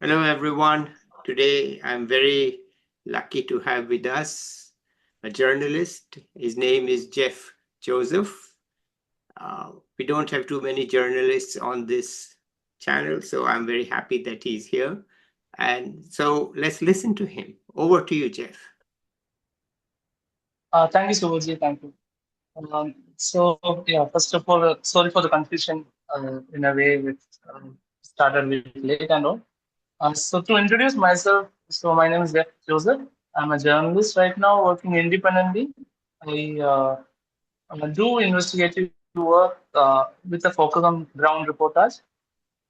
Hello, everyone. Today, I'm very lucky to have with us a journalist. His name is Jeff Joseph. We don't have too many journalists on this channel, so I'm very happy that he's here. And so let's listen to him. Over to you, Jeff. Thank you, Subhaji. Thank you. First of all, sorry for the confusion in a way which started with late and all. So to introduce myself, so my name is Jeff Joseph. I'm a journalist right now working independently. I do investigative work with a focus on ground reportage,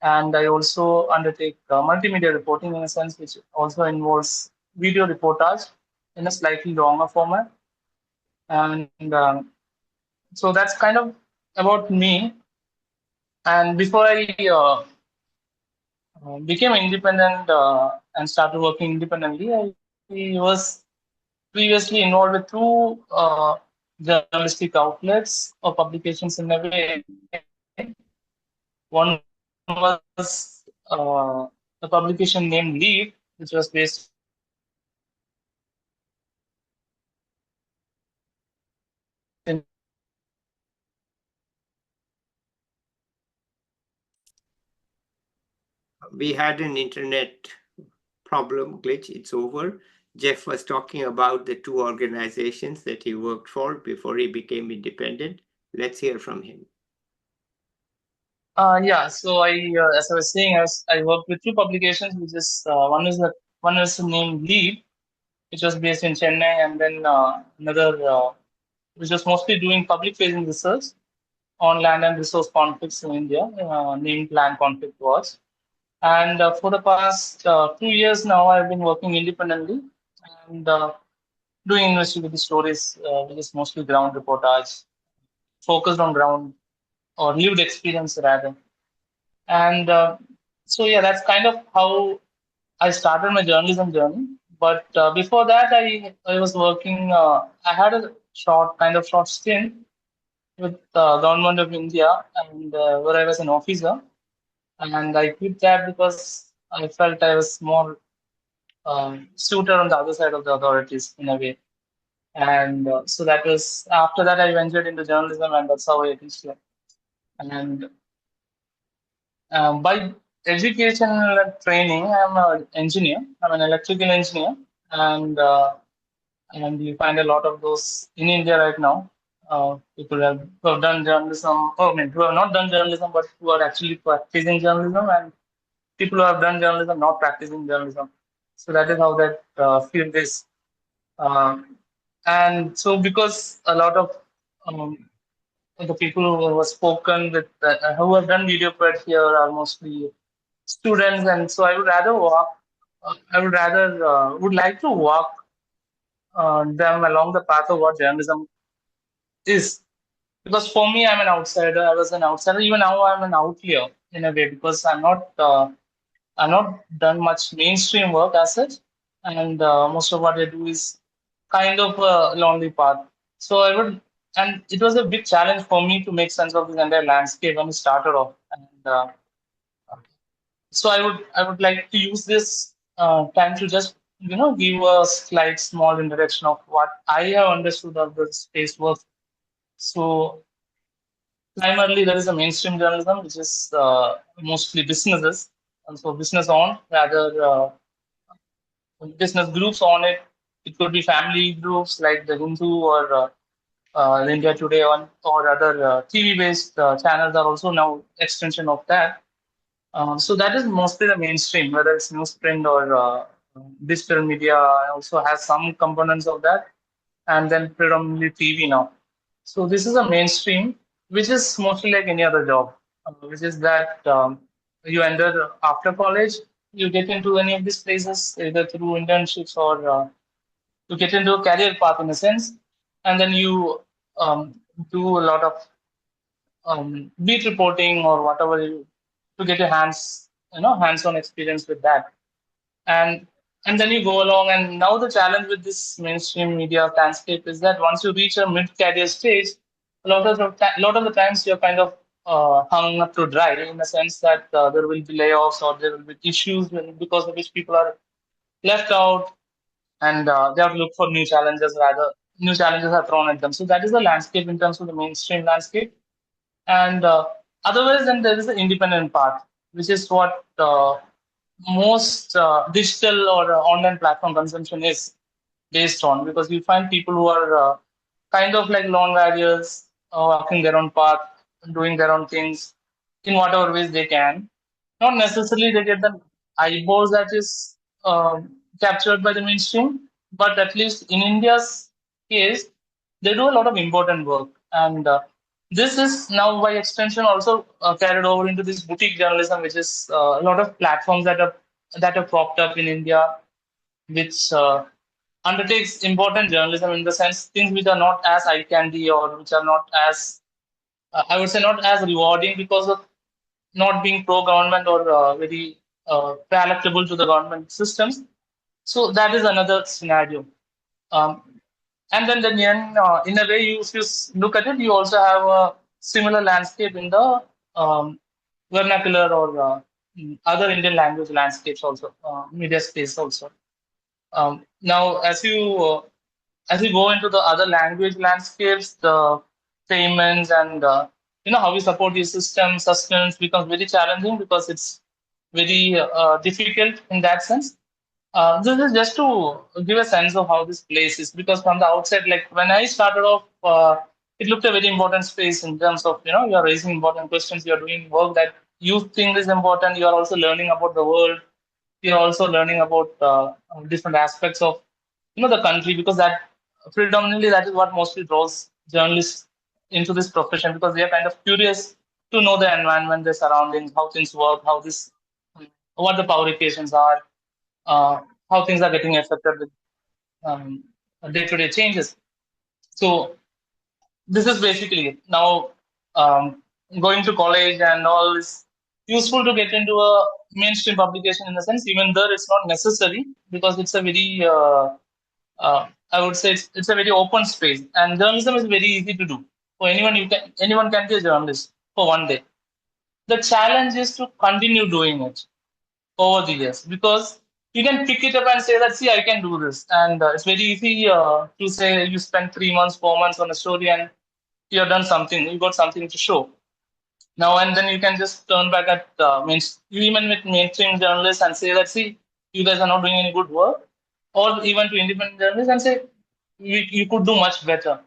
and I also undertake multimedia reporting in a sense, which also involves video reportage in a slightly longer format. And so that's kind of about me. And before I became independent and started working independently, I was previously involved with two journalistic outlets or publications in a way. One was a publication named Lead, which was based in Chennai, and the other one was We had an internet problem glitch. It's over. Jeff was talking about the two organizations that he worked for before he became independent. Let's hear from him. as I was saying, I worked with two publications, which is one is named Lead, which was based in Chennai, and then another which was mostly doing public-facing research on land and resource conflicts in India, named Land Conflict Wars. And for the past 2 years now, I've been working independently and doing investigative stories, which is mostly ground reportage, focused on ground or lived experience rather. And that's kind of how I started my journalism journey. But before that, I was working. I had a short stint with government of India, and where I was an officer, and I quit that because I felt I was more suited on the other side of the authorities in a way. And so that was after that I ventured into journalism, and that's how I reached here. And by education and training, I'm an engineer. I'm an electrical engineer, and uh, and you find a lot of those in India right now. Who have done journalism, oh, I mean, who have not done journalism, but who are actually practicing journalism, and people who have done journalism not practicing journalism. So that is how that field is. Um, and so because a lot of um, the people who have spoken with who have done video ped here are mostly students, and so I would rather would like to walk them along the path of what journalism is. Because for me, I'm an outsider. I was an outsider. Even now, I'm an outlier in a way because I'm not done much mainstream work as such, and most of what I do is kind of a lonely path. So I would, and it was a big challenge for me to make sense of this entire landscape when it started off. And so I would like to use this time to just give a slight small introduction of what I have understood of the space work. So primarily there is a mainstream journalism which is mostly businesses, and so business on rather business groups on it. It could be family groups like the Hindu or India Today on, or other TV-based channels are also now extension of that. So that is mostly the mainstream, whether it's newsprint or digital media. Also has some components of that, and then predominantly TV now. So this is a mainstream, which is mostly like any other job, which is that you enter after college, you get into any of these places either through internships or you get into a career path in a sense, and then you do a lot of beat reporting or whatever to get your hands-on experience with that, and and then you go along. And now the challenge with this mainstream media landscape is that once you reach a mid-career stage, a lot of the times you're kind of hung up to dry in the sense that there will be layoffs or there will be issues because of which people are left out and they have to look for new challenges rather new challenges are thrown at them. So that is the landscape in terms of the mainstream landscape. And otherwise, then there is the independent part, which is what most digital or online platform consumption is based on, because you find people who are kind of like lone warriors, walking their own path, doing their own things in whatever ways they can. Not necessarily they get the eyeballs that is captured by the mainstream, but at least in India's case, they do a lot of important work. And this is now by extension also carried over into this boutique journalism, which is a lot of platforms that are propped up in India, which undertakes important journalism in the sense things which are not as eye candy or which are not as I would say not as rewarding because of not being pro government or very palatable to the government systems. So that is another scenario. Um, and then in a way, if you look at it, you also have a similar landscape in the um, vernacular or other Indian language landscapes also, media space also. Now, as you go into the other language landscapes, the payments and how we support these systems, sustenance becomes very challenging because it's very difficult in that sense. This is just to give a sense of how this place is, because from the outset, like when I started off, it looked a very important space in terms of you're raising important questions, you're doing work that you think is important, you're also learning about the world, you're also learning about different aspects of the country, because that predominantly that is what mostly draws journalists into this profession, because they are kind of curious to know the environment, the surroundings, how things work, how this what the power equations are, uh, how things are getting affected with um, day-to-day changes. So this is basically it. Now, going to college and all is useful to get into a mainstream publication in the sense, even though it's not necessary because it's a very, I would say it's a very open space, and journalism is very easy to do. For anyone can be a journalist for one day. The challenge is to continue doing it over the years, because you can pick it up and say that, see, I can do this, and it's very easy to say you spend 3 months, 4 months on a story and you have done something, you got something to show. Now and then you can just turn back at even with mainstream journalists and say that, see, you guys are not doing any good work, or even to independent journalists and say you could do much better.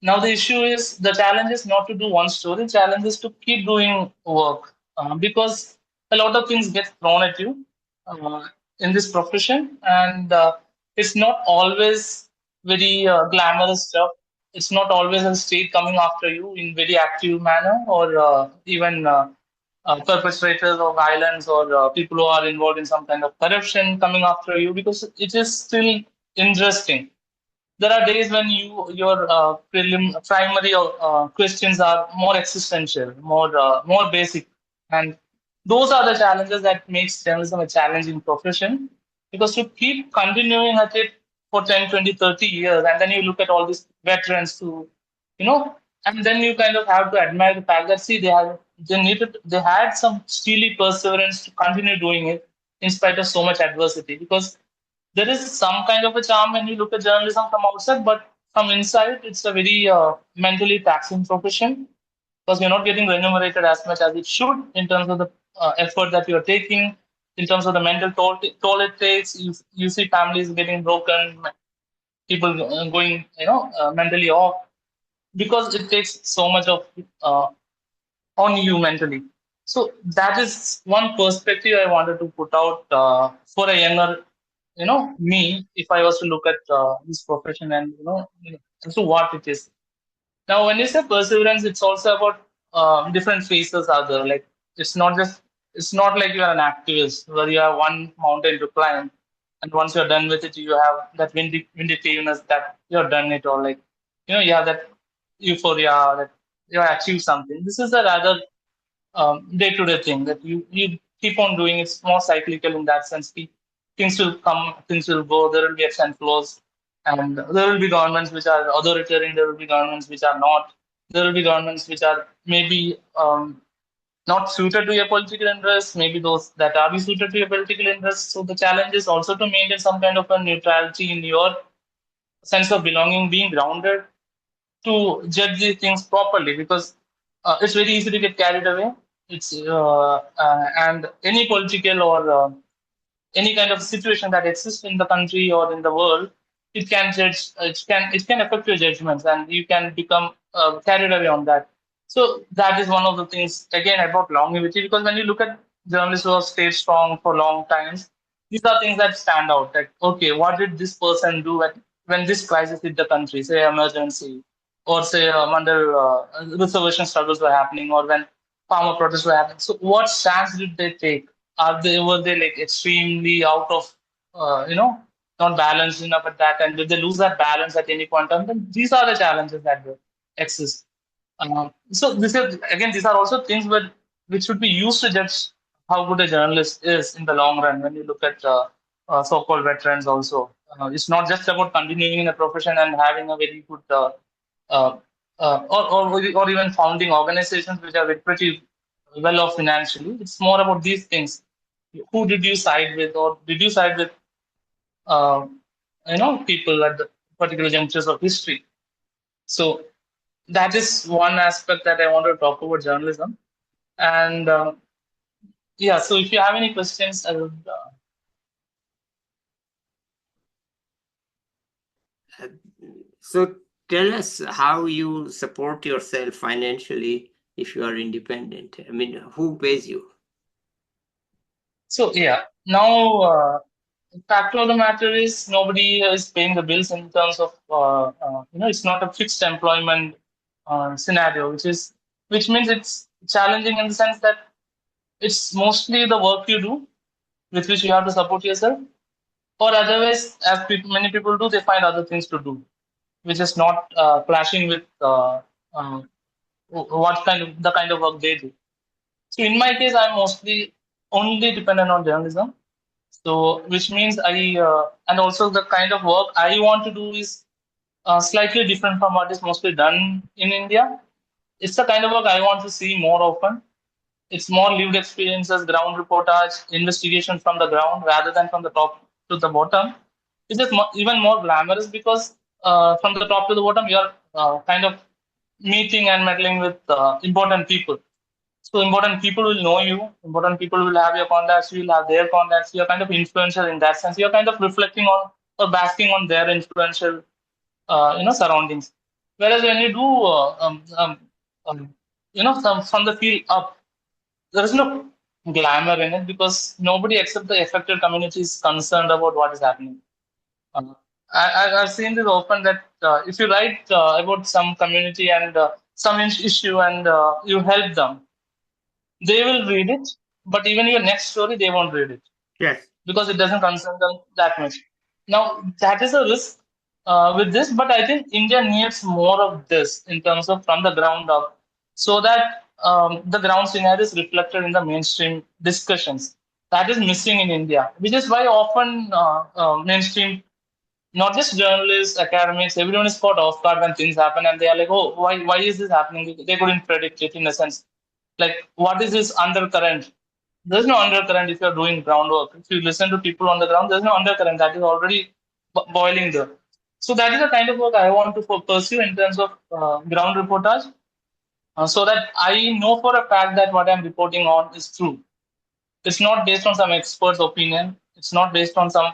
Now the issue is, the challenge is not to do one story. Challenge is to keep doing work, because a lot of things get thrown at you uh, in this profession, and it's not always very glamorous stuff. It's not always a state coming after you in very active manner, or even perpetrators of violence, or people who are involved in some kind of corruption coming after you, because it is still interesting. There are days when your primary questions are more existential, more basic, and those are the challenges that makes journalism a challenging profession. Because to keep continuing at it for 10, 20, 30 years, and then you look at all these veterans who, you know, and then you kind of have to admire the fact that, see, they had some steely perseverance to continue doing it in spite of so much adversity, because there is some kind of a charm when you look at journalism from outside, but from inside, it's a very mentally taxing profession, because you're not getting remunerated as much as it should in terms of the effort that you're taking, in terms of the mental toll it takes. You see families getting broken, people going, mentally off, because it takes so much of uh, on you mentally. So that is one perspective I wanted to put out for a younger, me, if I was to look at this profession and as to what it is. Now, when you say perseverance, it's also about different phases are there. Like it's not like you are an activist where you have one mountain to climb, and once you're done with it, you have that vindictiveness that you're done it, or like you have that euphoria that you have achieved something. This is a rather day-to-day thing that you keep on doing. It's more cyclical in that sense. Things will come, things will go. There will be ebbs and flows, and there will be governments which are authoritarian. There will be governments which are not. There will be governments which are maybe not suited to your political interests, maybe those that are suited to your political interests. So the challenge is also to maintain some kind of a neutrality in your sense of belonging, being grounded to judge these things properly, because it's very easy to get carried away. It's and any political or any kind of situation that exists in the country or in the world, it can judge, it can affect your judgments, and you can become carried away on that. So that is one of the things again about longevity, because when you look at journalists who have stayed strong for long times, these are things that stand out. Like, okay, what did this person do when this crisis hit the country, say emergency, or say under reservation struggles were happening, or when farmer protests were happening. So what stance did they take? Were they like extremely out of not balanced enough at that time? Did they lose that balance at any point in time? Then these are the challenges that will exist. So these are also things which should be used to judge how good a journalist is in the long run. When you look at so-called veterans, also, it's not just about continuing in a profession and having a very good uh, or even founding organizations which are pretty well off financially. It's more about these things. Who did you side with, or did you side with uh, people at the particular junctures of history? So that is one aspect that I want to talk about journalism. And yeah, so if you have any questions, I would. Uh, So tell us how you support yourself financially if you are independent. I mean, who pays you? So yeah, now fact of the matter is nobody is paying the bills in terms of it's not a fixed employment scenario, which means it's challenging in the sense that it's mostly the work you do with which you have to support yourself, or otherwise, as many people do, they find other things to do, which is not clashing with what kind of the kind of work they do. So in my case, I'm mostly only dependent on journalism. So which means and also the kind of work I want to do is slightly different from what is mostly done in India. It's the kind of work I want to see more often. It's more lived experiences, ground reportage, investigation from the ground rather than from the top to the bottom. It's just even more glamorous because from the top to the bottom, you're kind of meeting and meddling with important people. So important people will know you. Important people will have your contacts. You will have their contacts. You're kind of influential in that sense. You're kind of reflecting on or basking on their influential, surroundings. Whereas when you do, some from the field up, there is no glamour in it because nobody except the affected community is concerned about what is happening. Uh, I've seen this often that if you write about some community and some issue and you help them, they will read it, but even your next story, they won't read it Yes. because it doesn't concern them that much. Now, that is a risk with this, but I think India needs more of this in terms of from the ground up so that the ground scenario is reflected in the mainstream discussions. That is missing in India, which is why often mainstream, not just journalists, academics, everyone is caught off guard when things happen and they are like, oh, why is this happening? They couldn't predict it in a sense. Like, what is this undercurrent? There's no undercurrent if you're doing groundwork. If you listen to people on the ground, there's no undercurrent that is already boiling there. So that is the kind of work I want to pursue in terms of ground reportage, so that I know for a fact that what I'm reporting on is true. It's not based on some expert's opinion. It's not based on some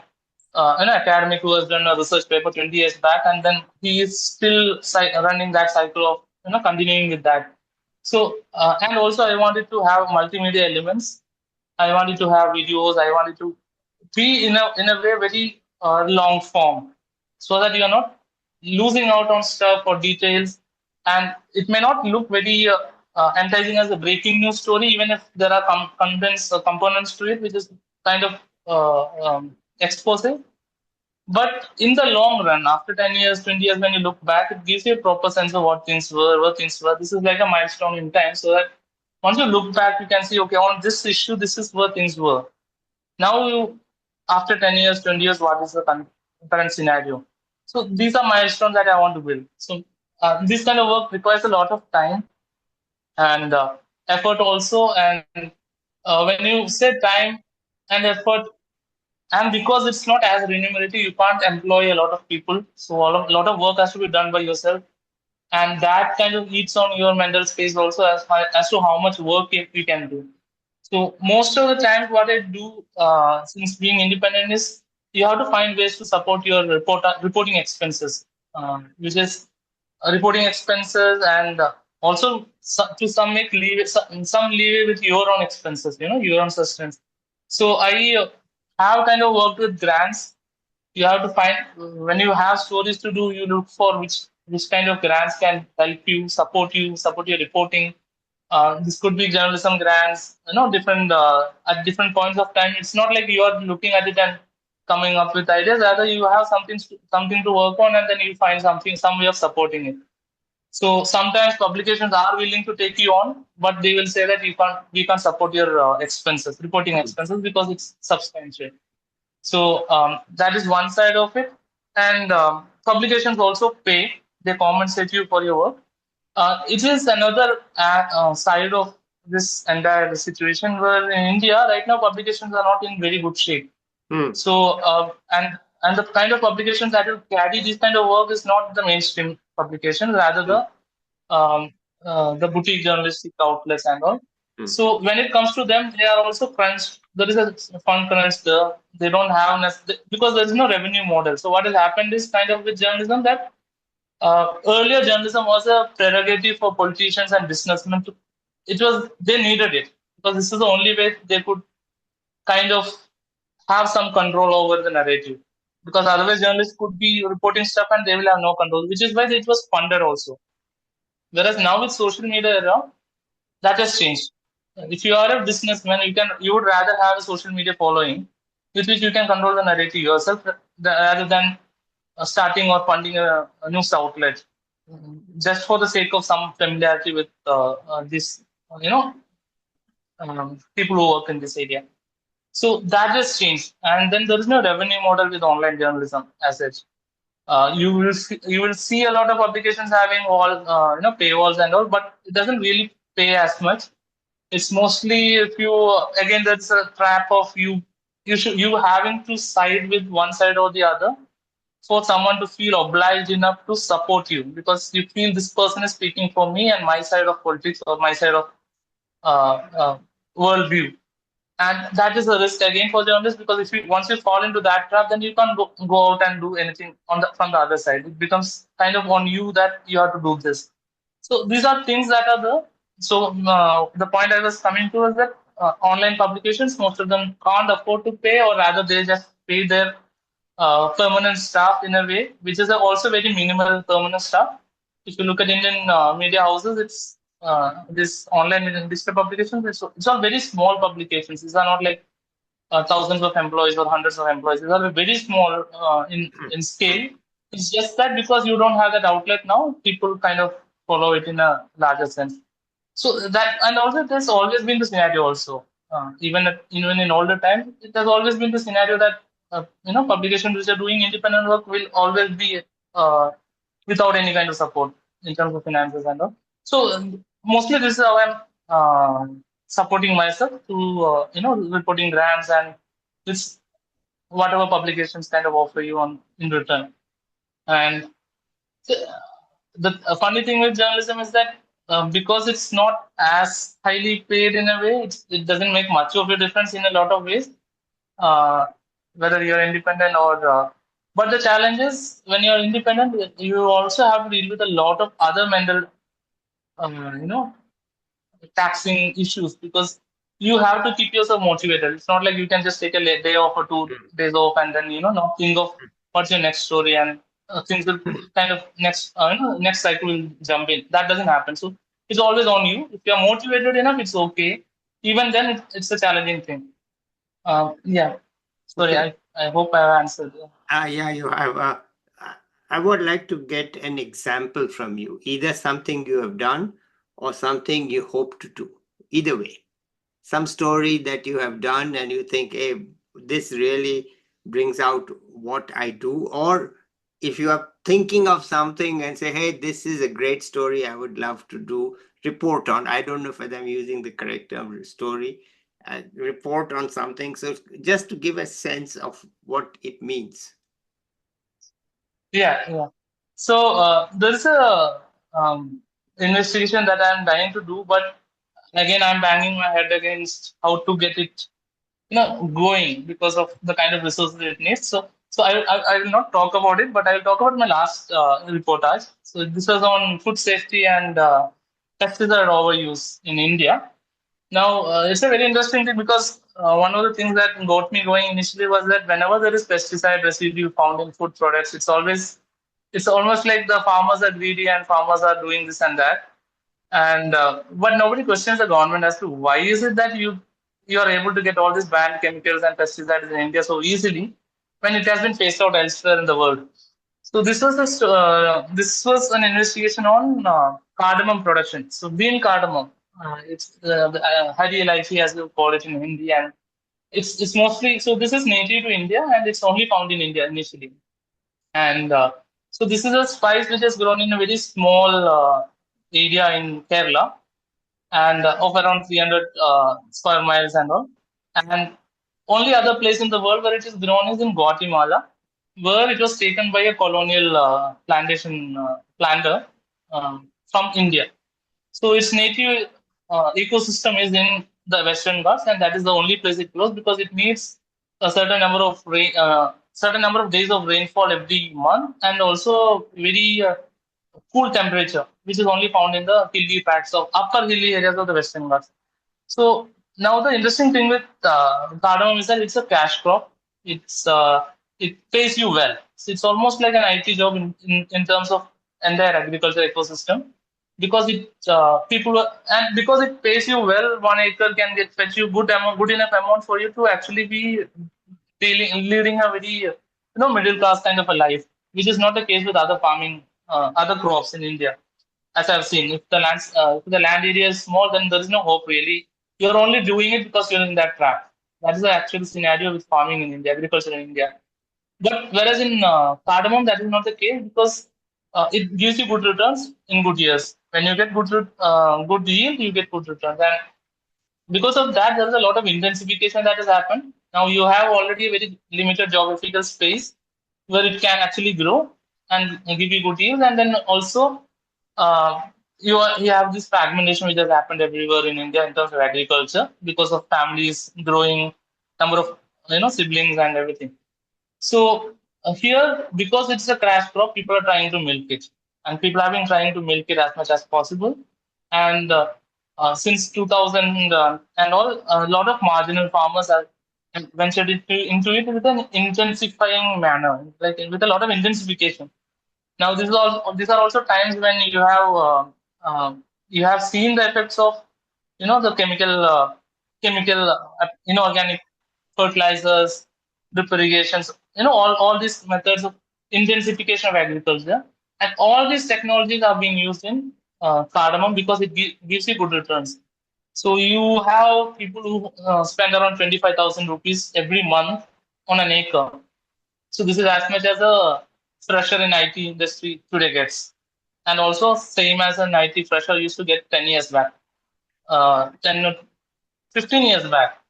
an academic who has done a research paper 20 years back, and then he is still running that cycle of continuing with that. So and also I wanted to have multimedia elements. I wanted to have videos. I wanted to be in a way very long form, so that you are not losing out on stuff or details, and it may not look very enticing as a breaking news story, even if there are contents or components to it, which is kind of exposing. But in the long run, after 10 years, 20 years, when you look back, it gives you a proper sense of what things were, what things were. This is like a milestone in time, so that once you look back, you can see, okay, on this issue, this is where things were. Now, after 10 years, 20 years, what is the current scenario? So these are milestones that I want to build. So This kind of work requires a lot of time and effort also. And when you say time and effort, and because it's not as remunerative, you can't employ a lot of people. So a lot of work has to be done by yourself, and that kind of eats on your mental space also as to how much work you can do. So most of the times, what I do since being independent is you have to find ways to support your reporting expenses, which is reporting expenses and also to some make leave some leeway with your own expenses, your own sustenance. So I have kind of worked with grants. You have to find when you have stories to do, you look for which kind of grants can help you, support your reporting. This could be journalism grants, different at different points of time. It's not like you are looking at it and coming up with ideas. Rather, you have something to work on, and then you find some way of supporting it. So sometimes publications are willing to take you on, but they will say that we can't support your expenses, reporting expenses, because it's substantial. So that is one side of it. And publications also pay, they compensate you for your work. It is another side of this entire situation where in India right now publications are not in very good shape. Hmm. So and the kind of publications that will carry this kind of work is not the mainstream publication, rather Hmm. the boutique journalistic outlets and all. Hmm. So when it comes to them, they are also crunched. There is a fund crunch there. They don't have because there is no revenue model. So what has happened is kind of with journalism that earlier journalism was a prerogative for politicians and businessmen. It was they needed it because this is the only way they could kind of have some control over the narrative. Because otherwise, journalists could be reporting stuff and they will have no control, which is why it was funded also. Whereas now with social media era, that has changed. If you are a businessman, you would rather have a social media following with which you can control the narrative yourself rather than starting or funding a news outlet just for the sake of some familiarity with this, people who work in this area. So that has changed, and then there is no revenue model with online journalism as such. You will see a lot of publications having paywalls and all, but it doesn't really pay as much. It's mostly if you again that's a trap of you having to side with one side or the other for someone to feel obliged enough to support you because you feel this person is speaking for me and my side of politics or my side of uh, uh, worldview. And that is a risk again for journalists because if you once you fall into that trap, then you can't go out and do anything from the other side. It becomes kind of on you that you have to do this. So these are things that are there. So the point I was coming to is that online publications, most of them can't afford to pay, or rather they just pay their permanent staff in a way, which is also very minimal permanent staff. If you look at Indian media houses, it's this online and digital publications. It's all very small publications. These are not like thousands of employees or hundreds of employees. These are very small Hmm. in Hmm. scale. It's just that because you don't have that outlet now, people kind of follow it in a larger sense. So that, and also there's always been the scenario also. Even in older times, it has always been the scenario that publications which are doing independent work will always be without any kind of support in terms of finances and all. So mostly this is how I'm supporting myself through reporting grants and this whatever publications kind of offer you on in return. And the funny thing with journalism is that because it's not as highly paid in a way, it doesn't make much of a difference in a lot of ways, uh, whether you're independent or. But the challenge is when you're independent, you also have to deal with a lot of other mental, you know, taxing issues because you have to keep yourself motivated. It's not like you can just take a day off or two Hmm. days off and then not think of what's your next story and things will kind of next cycle will jump in. That doesn't happen. So it's always on you. If you're motivated enough, it's okay. Even then, it's a challenging thing. Yeah. Sorry, Okay. I hope I have answered. Yeah, you have. I would like to get an example from you, either something you have done or something you hope to do. Either way, some story that you have done and you think, hey, this really brings out what I do, or if you are thinking of something and say, hey, this is a great story, I would love to do report on. I don't know whether I'm using the correct term, story, report on something. So just to give a sense of what it means. Yeah, yeah. So there is a investigation that I'm dying to do, but again, I'm banging my head against how to get it, going because of the kind of resources it needs. So I will not talk about it, but I will talk about my last reportage. So this was on food safety and pesticide overuse in India. Now, it's a very interesting thing because one of the things that got me going initially was that whenever there is pesticide residue found in food products, it's almost like the farmers are greedy and farmers are doing this and that. And but nobody questions the government as to why is it that you are able to get all these banned chemicals and pesticides in India so easily when it has been phased out elsewhere in the world. So this was an investigation on cardamom production. So bean cardamom, it's the Hari Elaichi as we call it in Hindi, and it's mostly so this is native to India and it's only found in India initially. And so this is a spice which has grown in a very small area in Kerala and of around 300 square miles and all. And only other place in the world where it is grown is in Guatemala, where it was taken by a colonial plantation planter from India. So its native ecosystem is in the Western Ghats, and that is the only place it grows because it needs a certain number of days of rainfall every month, and also very cool temperature, which is only found in the hilly parts of upper hilly areas of the Western Ghats. So now the interesting thing with cardamom is that it's a cash crop. It pays you well. So it's almost like an IT job in terms of entire agriculture ecosystem because because it pays you well. 1 acre can get fetch you good enough amount for you to actually be leading a very middle class kind of a life, which is not the case with other farming other crops in India. As I've seen, if the land area is small, then there is no hope really. You're only doing it because you're in that trap. That is the actual scenario with farming in India, agriculture in India. But whereas in cardamom, that is not the case because it gives you good returns in good years. When you get good yield, you get good returns, and because of that, there is a lot of intensification that has happened. Now you have already a very limited geographical space where it can actually grow and give you good yield, and then also uh, you have this fragmentation which has happened everywhere in India in terms of agriculture because of families growing, number of siblings and everything. So here, because it's a crash crop, people are trying to milk it, and people have been trying to milk it as much as possible. And since 2000 and all, a lot of marginal farmers have ventured into it with an intensifying manner, like with a lot of intensification. Now, these are also times when you have seen the effects of the chemical inorganic fertilizers, drip irrigations, all these methods of intensification of agriculture, and all these technologies are being used in cardamom because it gives you good returns. So you have people who spend around 25,000 rupees every month on an acre. So this is as much as a fresher in IT industry today gets, and also same as an IT fresher used to get 10 years back, 10 or 15 years back.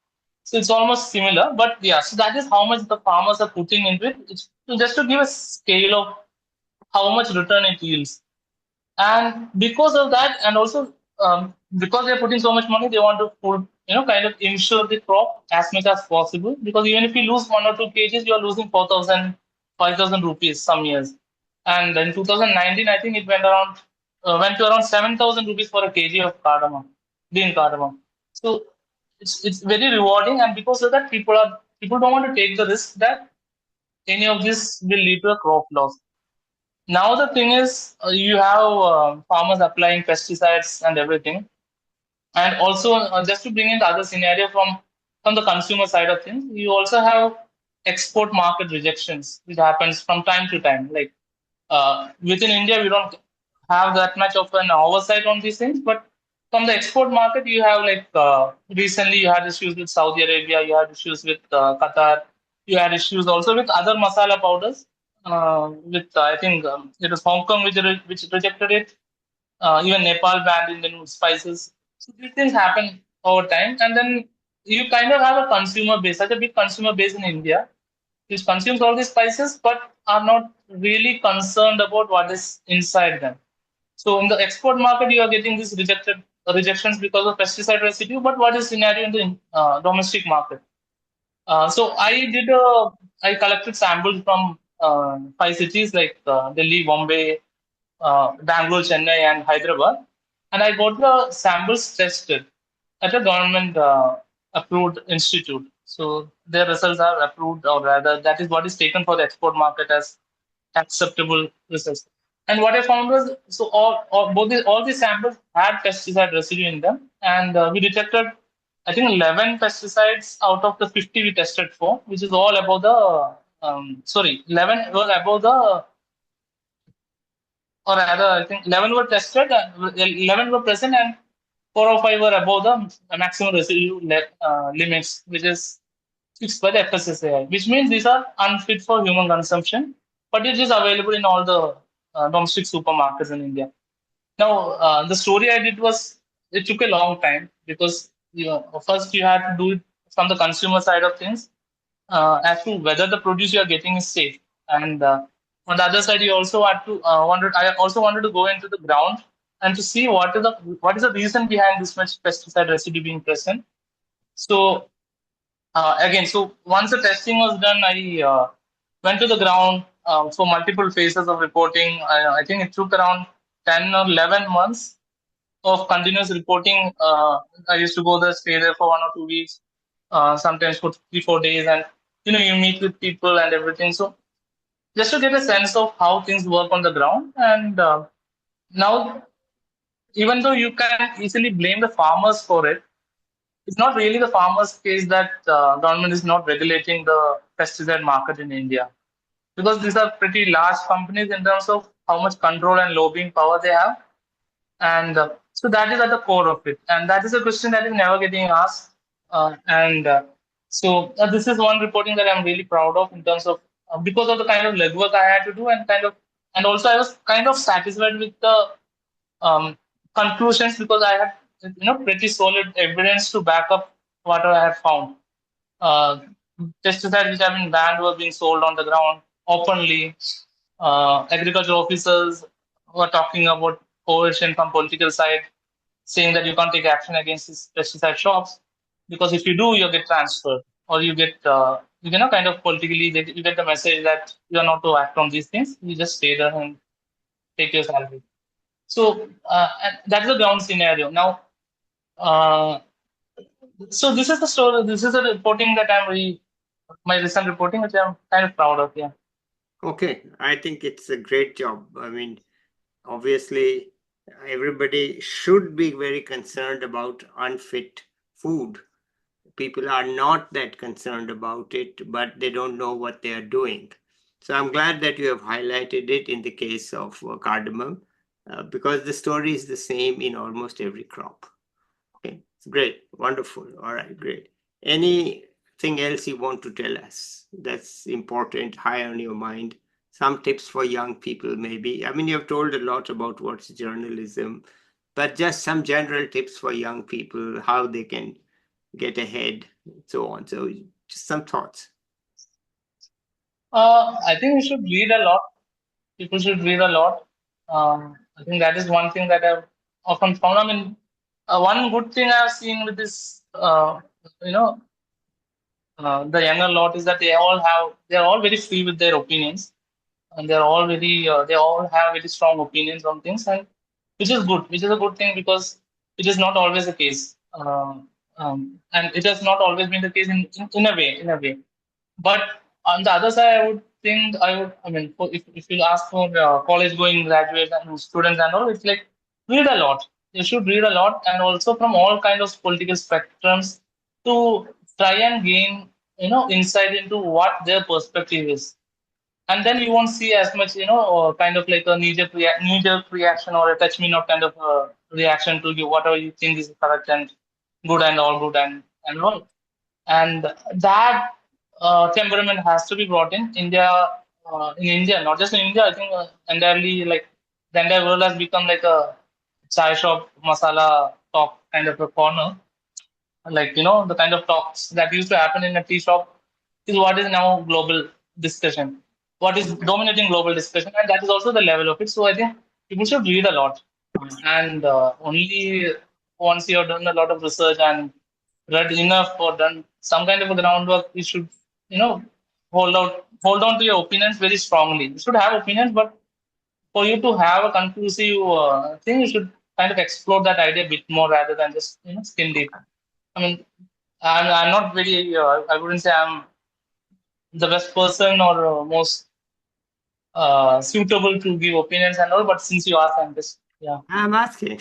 So it's almost similar, but yeah. So that is how much the farmers are putting into it. It's just to give a scale of how much return it yields. And because of that, and also because they're putting so much money, they want to kind of insure the crop as much as possible. Because even if you lose 1 or 2 kgs, you are losing 4,000, 5,000 rupees some years. And in 2019, I think it went to around 7,000 rupees for a kg of cardamom, bean cardamom. So it's very rewarding, and because of that, people don't want to take the risk that any of this will lead to a crop loss. Now the thing is, you have farmers applying pesticides and everything, and also just to bring in the other scenario from the consumer side of things, you also have export market rejections, which happens from time to time. Like within India, we don't have that much of an oversight on these things, but from the export market, you have like recently you had issues with Saudi Arabia, you had issues with Qatar, you had issues also with other masala powders with I think it was Hong Kong which rejected it. Even Nepal banned Indian spices. So these things happen over time, and then you kind of have a consumer base, such a big consumer base in India, which consumes all these spices, but are not really concerned about what is inside them. So in the export market, you are getting these rejections because of pesticide residue. But what is scenario in the domestic market? So I collected samples from five cities like Delhi, Bombay, Bangalore, Chennai, and Hyderabad, and I got the samples tested at a government approved institute. So their results are approved, or rather, that is what is taken for the export market as acceptable results. And what I found was, so all these samples had pesticide residue in them, and we detected, I think, 11 pesticides out of the 50 we tested for, which is all above the 11 were above the, or rather, I think 11 were tested, 11 were present, and 4 or 5 were above the maximum residue limits, which is fixed by the FSSAI, which means these are unfit for human consumption, but it is available in all the domestic supermarkets in India. Now, the story I did was, it took a long time because first you had to do it from the consumer side of things, as to whether the produce you are getting is safe. And on the other side, you also had to wanted. I also wanted to go into the ground and to see what is the reason behind this much pesticide residue being present. So again, so once the testing was done, I went to the ground for multiple phases of reporting. I think it took around 10 or 11 months of continuous reporting. I used to go there, stay there for 1 or 2 weeks, sometimes for 3 4 days, and you meet with people and everything. So just to get a sense of how things work on the ground. And now, even though you can easily blame the farmers for it, it's not really the farmers' case that government is not regulating the pesticide market in India, because these are pretty large companies in terms of how much control and lobbying power they have. And so that is at the core of it. And that is a question that is never getting asked. And this is one reporting that I'm really proud of in terms of, because of the kind of legwork I had to do, and also I was kind of satisfied with the um, conclusions, because I had pretty solid evidence to back up what I had found. Uh, Pesticides which have been banned were being sold on the ground openly. Agriculture officers were talking about coercion from political side, saying that you can't take action against these pesticide shops because if you do, you get transferred, or you get kind of politically you get the message that you are not to act on these things. You just stay there and take your salary. So and that is the ground scenario. Now, uh, so this is the story. This is the reporting that my recent reporting, which I'm kind of proud of. Yeah. Okay, I think it's a great job. I mean, obviously, everybody should be very concerned about unfit food. People are not that concerned about it, but they don't know what they are doing. So I'm glad that you have highlighted it in the case of cardamom, because the story is the same in almost every crop. Okay, it's great, wonderful. All right, great. Anything else you want to tell us that's important, high on your mind? Some tips for young people, maybe. I mean, you have told a lot about what's journalism, but just some general tips for young people, how they can get ahead, and so on. So, just some thoughts. I think we should read a lot. People should read a lot. I think that is one thing that I've often found. I mean, one good thing I've seen with this, you know, the younger lot is that they're all very free with their opinions, and they all have very strong opinions on things, and which is a good thing, because it is not always the case. And it has not always been the case in a way. But on the other side, I mean, if you ask for college going graduates and students and all, it's like, read a lot. You should read a lot, and also from all kinds of political spectrums, to try and gain, insight into what their perspective is. And then you won't see as much, kind of like a knee-jerk reaction, or a touch me not kind of reaction to you, whatever you think is correct and good and all good and all. And that temperament has to be brought in India. in India, not just in India, I think entirely like the entire world has become like a chai shop masala talk kind of a corner. Like, the kind of talks that used to happen in a tea shop is what is now global discussion. What is dominating global discussion, and that is also the level of it. So I think people should read a lot, and only once you have done a lot of research and read enough or done some kind of a groundwork, you should, you know, hold on to your opinions very strongly. You should have opinions, but for you to have a conclusive thing, you should kind of explore that idea a bit more rather than just skin deep. I mean, I'm not very. I wouldn't say I'm the best person or most suitable to give opinions and all. But since you asked, I'm just yeah. I'm asking.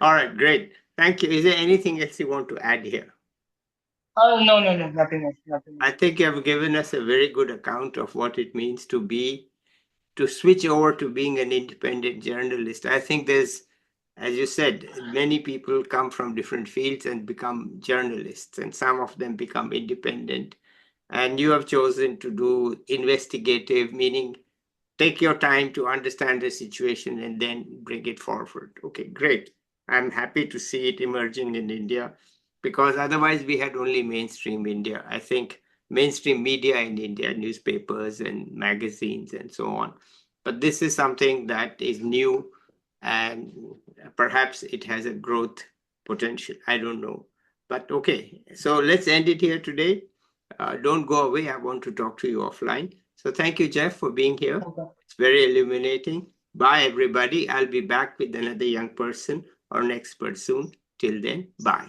All right, great. Thank you. Is there anything else you want to add here? No, no, no, nothing else, nothing I else. think you have given us a very good account of what it means to switch over to being an independent journalist. I think there's, as you said, many people come from different fields and become journalists, and some of them become independent. And you have chosen to do investigative, meaning take your time to understand the situation and then bring it forward. Okay, great. I'm happy to see it emerging in India because otherwise we had only mainstream India. I think mainstream media in India, newspapers and magazines and so on. But this is something that is new and perhaps it has a growth potential. I don't know. But okay, so let's end it here today. Don't go away. I want to talk to you offline. So thank you, Jeff, for being here. Okay. It's very illuminating. Bye, everybody. I'll be back with another young person or an expert soon. Till then, bye.